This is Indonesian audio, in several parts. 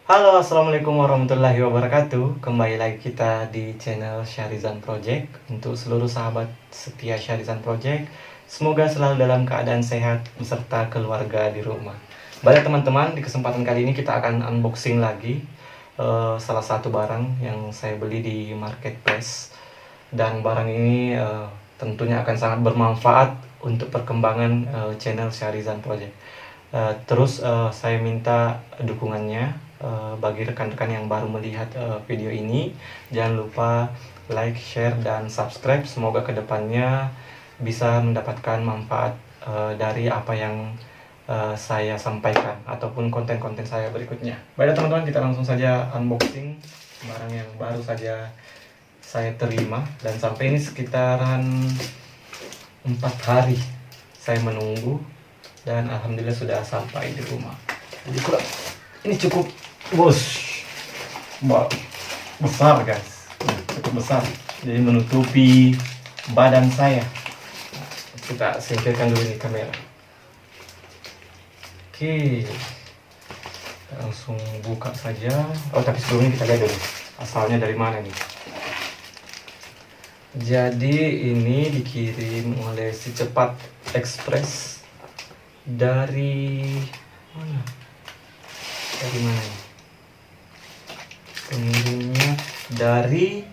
Halo, assalamualaikum warahmatullahi wabarakatuh. Kembali lagi kita di channel Syarizan Project. Untuk seluruh sahabat setia Syarizan Project, semoga selalu dalam keadaan sehat beserta keluarga di rumah. Baik teman-teman, di kesempatan kali ini kita akan unboxing lagi salah satu barang yang saya beli di marketplace. Dan barang ini tentunya akan sangat bermanfaat untuk perkembangan channel Syarizan Project. Terus saya minta dukungannya bagi rekan-rekan yang baru melihat video ini. Jangan lupa like, share, dan subscribe. Semoga kedepannya bisa mendapatkan manfaat dari apa yang saya sampaikan ataupun konten-konten saya berikutnya. Baiklah teman-teman, kita langsung saja unboxing barang yang baru saja saya terima. Dan sampai ini sekitaran 4 hari saya menunggu, dan alhamdulillah sudah sampai di rumah. Jadi ini cukup besar guys, cukup besar, jadi menutupi badan saya. Kita singkirkan dulu nih kamera. Oke, kita langsung buka saja. Tapi sebelumnya kita lihat dulu asalnya dari mana nih. Jadi ini dikirim oleh Si Cepat Express dari mana? Dari mana nih? Pengirimnya dari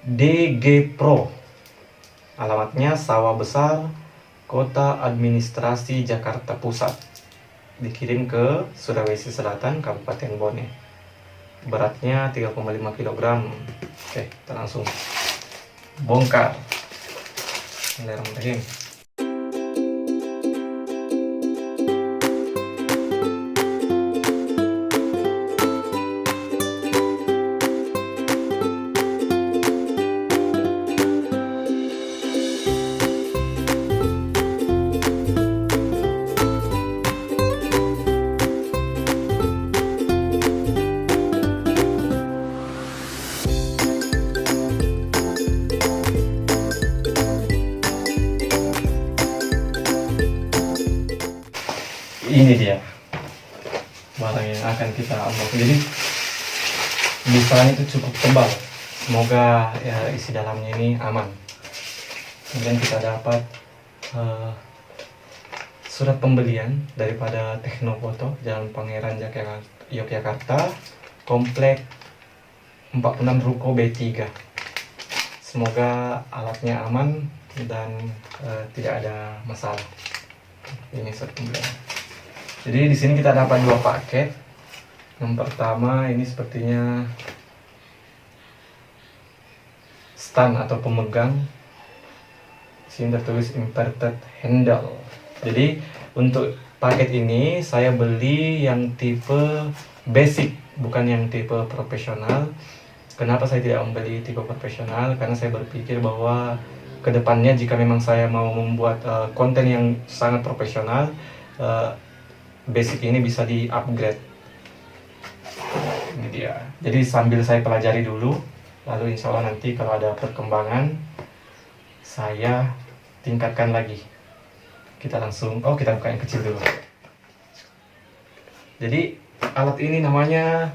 DG Pro. Alamatnya Sawah Besar, Kota Administrasi Jakarta Pusat. Dikirim ke Sulawesi Selatan, Kabupaten Bone. Beratnya 3,5 kg. Oke, kita langsung bongkar. Bismillahirrahmanirrahim. Ini dia barang yang akan kita unboxing. Jadi busanya itu cukup tebal. Semoga ya isi dalamnya ini aman. Kemudian kita dapat surat pembelian daripada Teknofoto, Jalan Pangeran Yogyakarta, Komplek 46 Ruko B3. Semoga alatnya aman dan tidak ada masalah. Ini surat pembelian. Jadi di sini kita dapat 2 paket. Yang pertama ini sepertinya stand atau pemegang. Di sini tertulis inverted handle. Jadi untuk paket ini saya beli yang tipe basic, bukan yang tipe profesional. Kenapa saya tidak membeli tipe profesional? Karena saya berpikir bahwa kedepannya jika memang saya mau membuat konten yang sangat profesional, basic ini bisa di upgrade. Ini dia. Jadi sambil saya pelajari dulu, lalu insya Allah nanti kalau ada perkembangan saya tingkatkan lagi. Kita langsung, kita buka yang kecil dulu. Jadi alat ini namanya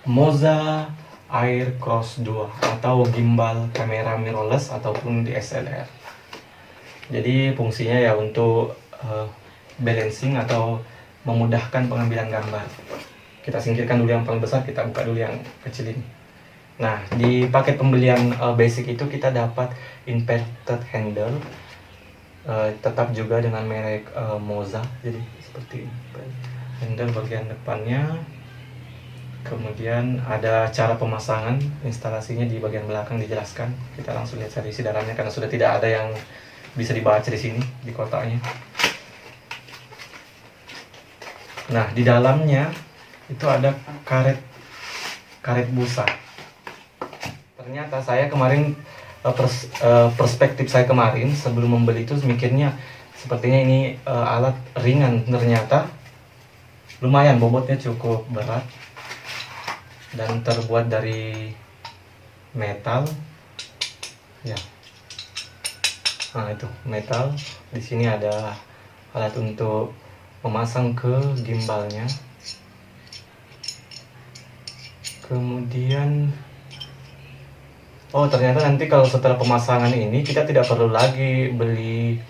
Moza Air Cross 2 atau gimbal kamera mirrorless ataupun DSLR. Jadi fungsinya ya untuk balancing atau memudahkan pengambilan gambar. Kita singkirkan dulu yang paling besar, kita buka dulu yang kecil ini. Nah, di paket pembelian basic itu kita dapat inverted handle, tetap juga dengan merek Moza. Jadi seperti ini. Handle bagian depannya. Kemudian ada cara pemasangan, instalasinya di bagian belakang dijelaskan. Kita langsung lihat saja isi dalamnya karena sudah tidak ada yang bisa dibaca di sini di kotaknya. Nah, di dalamnya itu ada karet busa. Ternyata saya kemarin perspektif saya kemarin sebelum membeli itu mikirnya sepertinya ini alat ringan. Ternyata lumayan, bobotnya cukup berat dan terbuat dari metal. Ya. Nah, itu metal. Di sini ada alat untuk memasang ke gimbalnya. Kemudian oh, ternyata nanti kalau setelah pemasangan ini kita tidak perlu lagi beli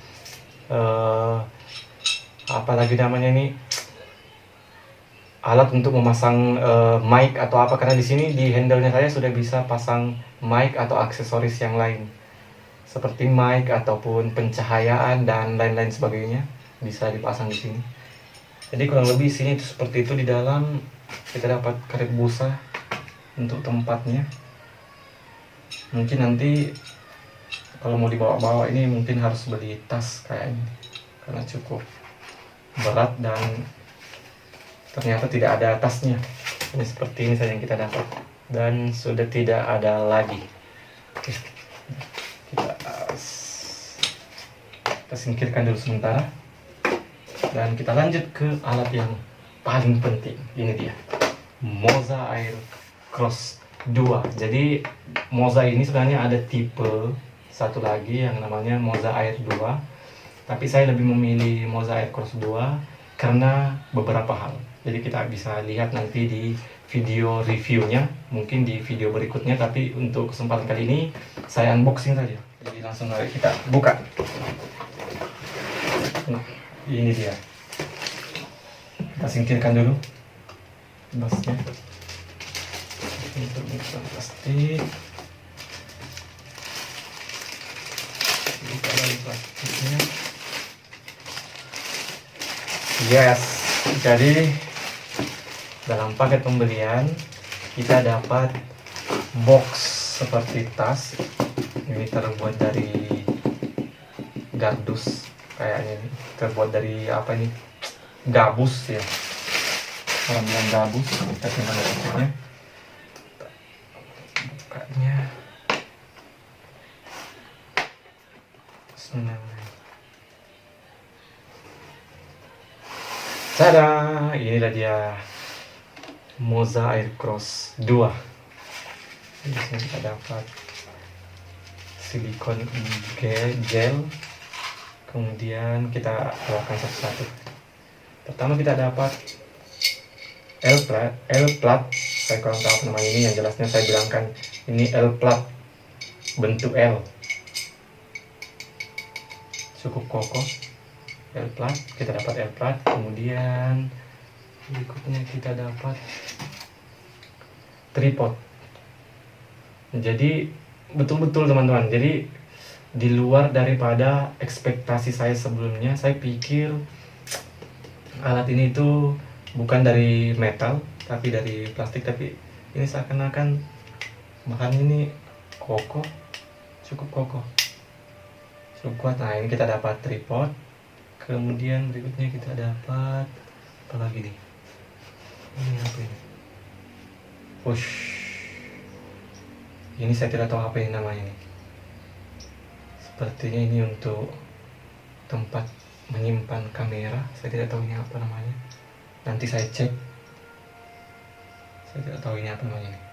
apa lagi namanya ini, alat untuk memasang mic atau apa, karena di sini di handle-nya saya sudah bisa pasang mic atau aksesoris yang lain seperti mic ataupun pencahayaan dan lain-lain sebagainya bisa dipasang di sini. Jadi kurang lebih sini seperti itu. Di dalam kita dapat karet busa untuk tempatnya. Mungkin nanti kalau mau dibawa-bawa ini mungkin harus beli tas kayaknya, karena cukup berat dan ternyata tidak ada tasnya. Ini seperti ini saja yang kita dapat dan sudah tidak ada lagi. Kita singkirkan dulu sementara dan kita lanjut ke alat yang paling penting. Ini dia, Moza Air Cross 2. Jadi Moza ini sebenarnya ada tipe satu lagi yang namanya Moza Air 2, tapi saya lebih memilih Moza Air Cross 2 karena beberapa hal. Jadi kita bisa lihat nanti di video reviewnya, mungkin di video berikutnya, tapi untuk kesempatan kali ini saya unboxing saja. Jadi langsung mari kita buka. Ini dia, kita singkirkan dulu basnya untuk plastik. Buka lagi plastiknya. Yes, jadi dalam paket pembelian kita dapat box seperti tas. Ini terbuat dari gardus kayaknya, ini terbuat dari apa ini, gabus ya, orang bilang gabus. Kita simpan packagingnya. Bukanya tada, inilah dia Moza Air Cross 2. Di sini kita dapat silikon gel. Kemudian kita keluarkan satu-satu. Pertama kita dapat L-plat. Saya kurang tahu apa namanya ini, yang jelasnya saya bilangkan ini L-plat bentuk L. Cukup kokoh. L-plat, kita dapat L-plat. Kemudian berikutnya kita dapat tripod. Jadi betul-betul teman-teman, jadi di luar daripada ekspektasi saya sebelumnya. Saya pikir alat ini tuh bukan dari metal tapi dari plastik, tapi ini seakan-akan bahan ini kokoh, cukup kokoh, cukup kuat. Nah, ini kita dapat tripod. Kemudian berikutnya kita dapat apa lagi nih? Ini apa ini? Push. Ini saya tidak tahu apa ini namanya nih. Sepertinya ini untuk tempat menyimpan kamera. Saya tidak tahu ini apa namanya. Nanti saya cek. Saya tidak tahu ini apa namanya nih.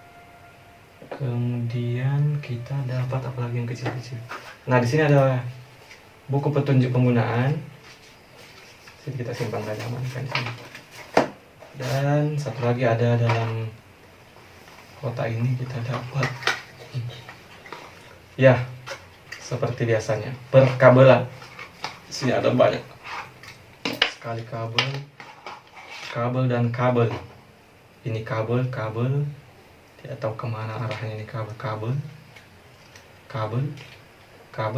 Kemudian kita dapat apa lagi yang kecil-kecil. Nah, di sini ada buku petunjuk penggunaan. Jadi kita simpan saja, amankan di sini. Dan satu lagi ada dalam kotak ini kita dapat ya, seperti biasanya perkabelan. Di sini ada banyak sekali kabel dan kabel. Ini kabel, tidak tahu kemana arahnya ini, kabel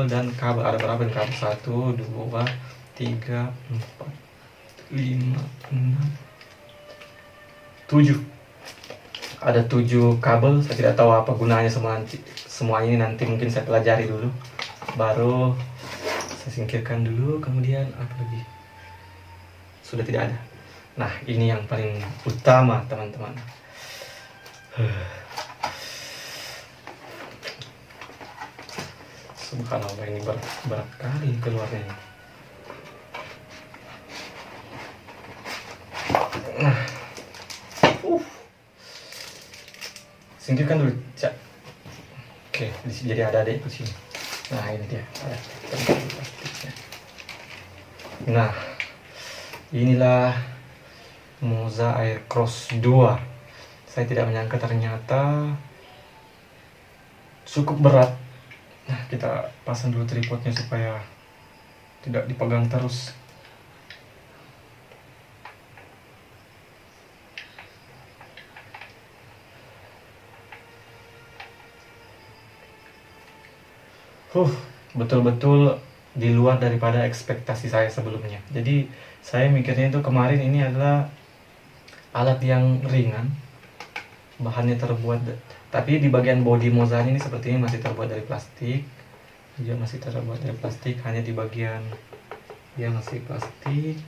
dan kabel. Ada berapa ini kabel? 1, 2, 3, 4, 5, 6, 7. Ada 7 kabel. Saya tidak tahu apa gunanya semuanya ini, nanti mungkin saya pelajari dulu, baru saya singkirkan dulu. Kemudian apa lagi? Sudah tidak ada. Nah, ini yang paling utama teman-teman. Subhanallah, ini berat kali keluarnya ini. Nah, singkirkan dulu, Cak. Oke, di sini jadi ada di sini. Nah, ini dia. Nah, inilah Moza Air Cross 2. Saya tidak menyangka ternyata cukup berat. Nah, kita pasang dulu tripodnya supaya tidak dipegang terus. Betul-betul di luar daripada ekspektasi saya sebelumnya. Jadi saya mikirnya itu kemarin ini adalah alat yang ringan, bahannya terbuat, tapi di bagian bodi Mozanya ini sepertinya masih terbuat dari plastik. Dia masih terbuat dari plastik, hanya di bagian dia masih plastik,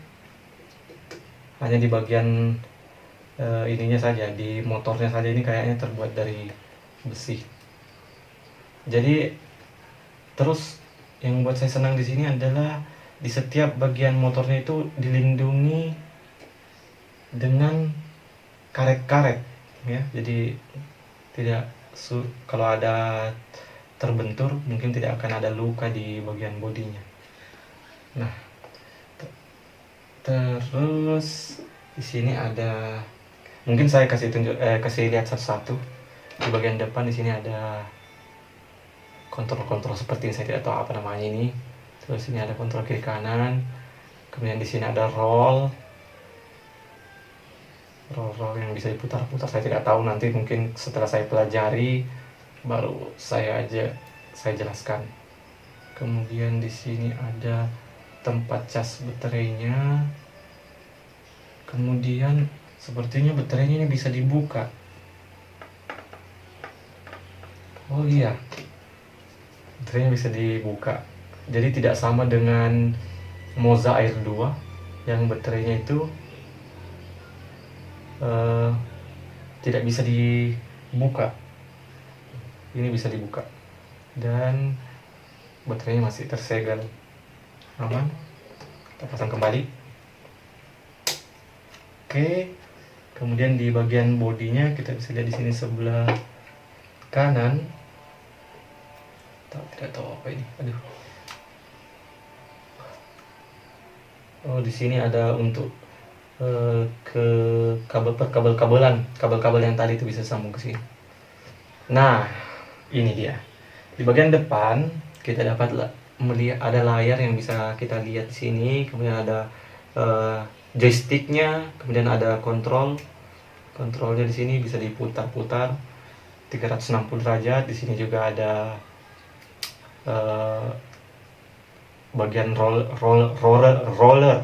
hanya di bagian ininya saja, di motornya saja ini kayaknya terbuat dari besi. Jadi terus yang membuat saya senang di sini adalah di setiap bagian motornya itu dilindungi dengan karet-karet, ya. Jadi tidak kalau ada terbentur mungkin tidak akan ada luka di bagian bodinya. Nah, terus di sini ada, mungkin saya kasih lihat satu-satu. Di bagian depan di sini ada kontrol-kontrol seperti ini, saya tidak tahu apa namanya ini. Terus ini ada kontrol kiri kanan. Kemudian di sini ada roll yang bisa diputar-putar. Saya tidak tahu, nanti mungkin setelah saya pelajari baru saya jelaskan. Kemudian di sini ada tempat cas baterainya. Kemudian sepertinya baterainya ini bisa dibuka. Oh iya, baterainya bisa dibuka. Jadi tidak sama dengan Moza Air 2 yang baterainya itu tidak bisa dibuka. Ini bisa dibuka dan baterainya masih tersegel aman. Kita pasang kembali. Oke, kemudian di bagian bodinya kita bisa lihat di sini sebelah kanan. Tidak tahu apa ini. Aduh. Oh, di sini ada untuk ke kabel yang tadi itu bisa sambung ke sini. Nah, ini dia. Di bagian depan kita dapat melihat ada layar yang bisa kita lihat di sini. Kemudian ada joysticknya. Kemudian ada kontrolnya di sini bisa diputar-putar 360 derajat. Di sini juga ada bagian roller.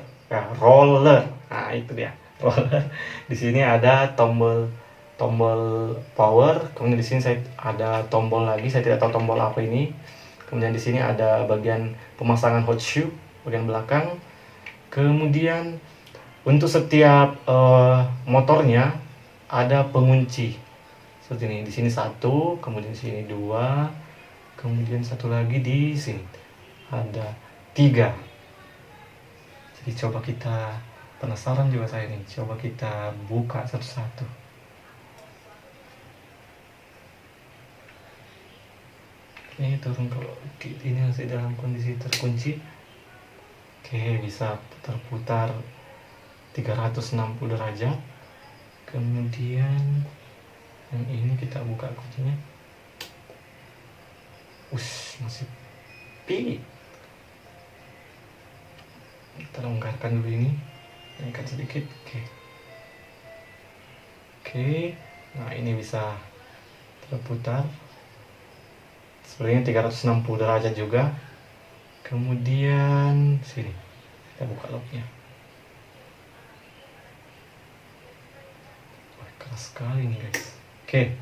Nah, itu dia, roller. Di sini ada tombol power. Kemudian di sini saya ada tombol lagi, saya tidak tahu tombol apa ini. Kemudian di sini ada bagian pemasangan hot shoe bagian belakang. Kemudian untuk setiap motornya ada pengunci seperti ini. Di sini satu, kemudian di sini dua, kemudian satu lagi di sini ada 3. Jadi coba kita, penasaran juga saya nih, coba kita buka satu-satu. Ini turun, kalau ini masih dalam kondisi terkunci. Oke, bisa putar-putar 360 derajat. Kemudian yang ini kita buka kuncinya. Masih pi. Kita longgarkan dulu ini, naikkan sedikit. Oke. Nah, ini bisa terputar sebenarnya 360 derajat juga. Kemudian sini kita buka locknya. Keras sekali nih guys. Oke,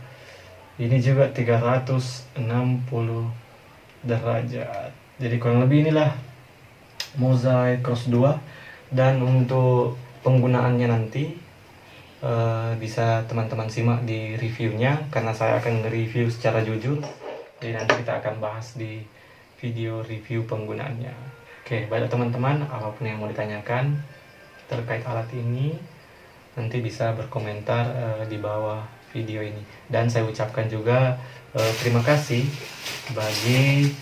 ini juga 360 derajat. Jadi kurang lebih inilah Moza Cross 2. Dan untuk penggunaannya nanti bisa teman-teman simak di reviewnya, karena saya akan nge-review secara jujur. Jadi nanti kita akan bahas di video review penggunaannya. Oke, baiklah teman-teman, apapun yang mau ditanyakan terkait alat ini nanti bisa berkomentar di bawah video ini. Dan saya ucapkan juga terima kasih bagi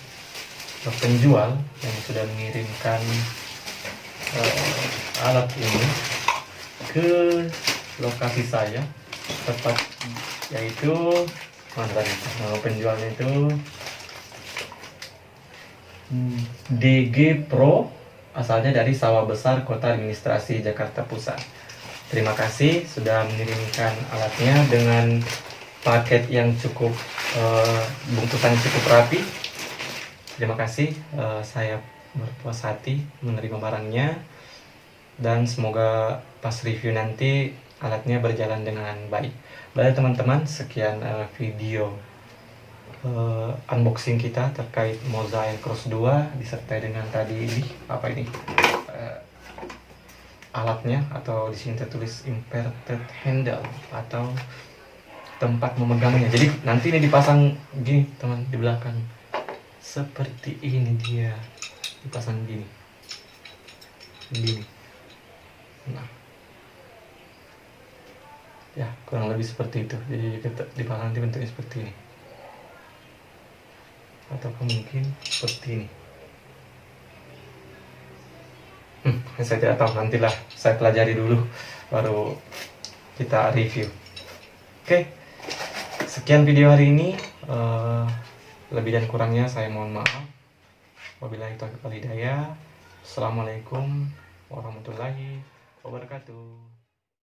penjual yang sudah mengirimkan alat ini ke lokasi saya. tepat, yaitu mana nama penjualnya itu DG Pro, asalnya dari Sawah Besar, Kota Administrasi Jakarta Pusat. Terima kasih sudah mengirimkan alatnya dengan paket yang cukup bungkusan cukup rapi. Terima kasih, saya berpuas hati menerima barangnya, dan semoga pas review nanti alatnya berjalan dengan baik. Baik teman-teman, sekian video unboxing kita terkait Moza Aircross 2 disertai dengan tadi ini apa ini alatnya, atau di sini tertulis inverted handle atau tempat memegangnya. Jadi nanti ini dipasang gini teman, di belakang seperti ini, dia dipasang gini. Nah ya, kurang lebih seperti itu. Jadi dipasang nanti bentuknya seperti ini, atau mungkin seperti ini. Saya tidak tahu, nantilah saya pelajari dulu baru kita review. Oke, sekian video hari ini. Lebih dan kurangnya saya mohon maaf. Wabillahi taufiq wal hidayah. Assalamualaikum warahmatullahi wabarakatuh.